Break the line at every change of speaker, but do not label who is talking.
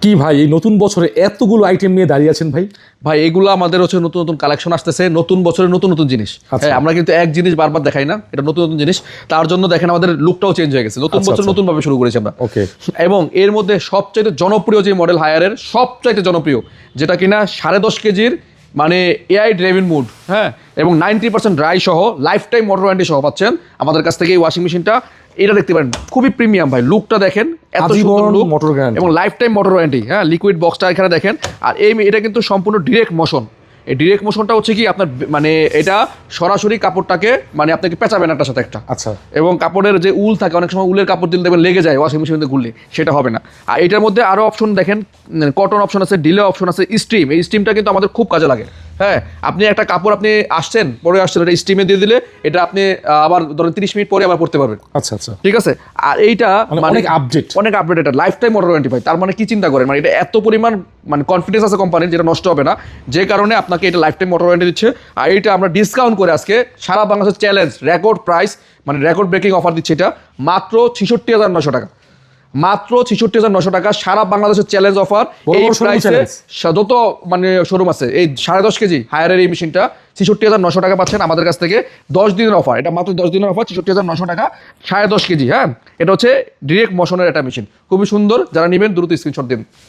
কি ভাই এই নতুন বছরে এতগুলো আইটেম নিয়ে দাঁড়িয়ে আছেন ভাই?
ভাই এগুলো আমাদের হচ্ছে নতুন নতুন কালেকশন আসতেছে, নতুন বছরের নতুন নতুন জিনিস।
আচ্ছা।
হ্যাঁ, আমরা কিন্তু এক জিনিস বারবার দেখাই না, এটা নতুন নতুন জিনিস। তার জন্য দেখেন আমাদের লুকটাও চেঞ্জ হয়ে গেছে, নতুন
আচ্ছা,
বছর
আচ্ছা।
নতুন ভাবে শুরু করেছি আমরা।
ওকে।
এবং এর মধ্যে সবচাইতে জনপ্রিয় যে মডেল হায়ারের সবচাইতে জনপ্রিয়, যেটা কিনা 10.5 কেজির মানে এআই ড্রাইভিং মুড, হ্যাঁ, এবং 90% ড্রাই সহ লাইফ টাইম মোটর ওয়ারেন্টি সহ পাচ্ছেন আমাদের কাছ থেকে এই ওয়াশিং মেশিনটা। এটা দেখতে পারেন, খুবই প্রিমিয়াম ভাই, লুকটা দেখেন এত
আজীবন
সুন্দর লুক
motor guarantee।
এবং লাইফ টাইম মোটর ওয়ারেন্টি। হ্যাঁ, লিকুইড বক্সটা এখানে দেখেন। আর এটা কিন্তু সম্পূর্ণ ডিরেক্ট মোশন। এই ডিরেক্ট মোশনটা হচ্ছে কি আপনার মানে এটা সরাসরি কাপড়টাকে মানে আপনাকে পেঁচাবেন একটার সাথে একটা।
আচ্ছা।
এবং কাপড়ের যে উল থাকে, অনেক সময় উলের কাপড় দিলে দেখবেন লেগে যায় ওয়াশিং মেশিনে ঘুরলে, সেটা হবে না। আর এটার মধ্যে আরও অপশন দেখেন, কটন অপশন আছে, ডিলে অপশন আছে, স্টিম। এই স্টিমটা কিন্তু আমাদের খুব কাজে লাগে। হ্যাঁ, আপনি একটা কাপড় আপনি আসছেন পরে আসছেন, এটা স্টিমে দিয়ে দিলে এটা আপনি আবার ধরেন 30 মিনিট পরে আবার পড়তে পারবেন।
আচ্ছা আচ্ছা।
ঠিক আছে। আর এইটা
মানে অনেক আপডেট।
অনেক আপডেট, এটা লাইফ টাইম মোটর ওয়ারেন্টি ভাই। তার মানে কি চিন্তা করেন, মানে এটা এত পরিমাণ মানে কনফিডেন্স আছে কোম্পানির, যেটা নষ্ট হবে না, যে কারণে আপনাকে এটা লাইফ টাইম মোটর ওয়ারেন্টি দিচ্ছে। আর এইটা আমরা ডিসকাউন্ট করে আজকে সারা বাংলাদেশের চ্যালেঞ্জ রেকর্ড প্রাইস, মানে রেকর্ড ব্রেকিং অফার দিচ্ছে। এটা মাত্র 66,900 টাকা, মাত্র 66,900 টাকা, সারা বাংলাদেশের চ্যালেঞ্জ অফার। এই প্রাইসে যত মানে শোরুম আছে, এই 10.5 কেজি হায়ারের এই মেশিনটা 66,900 টাকা পাচ্ছেন আমাদের কাছ থেকে। 10 দিনের অফার, এটা মাত্র 10 দিনের অফার, 66,900 টাকা, 10.5 কেজি। হ্যাঁ, এটা হচ্ছে ডিরেক্ট মোশনের একটা মেশিন, খুবই সুন্দর। যারা নেবেন দ্রুত স্ক্রিনশট দিন।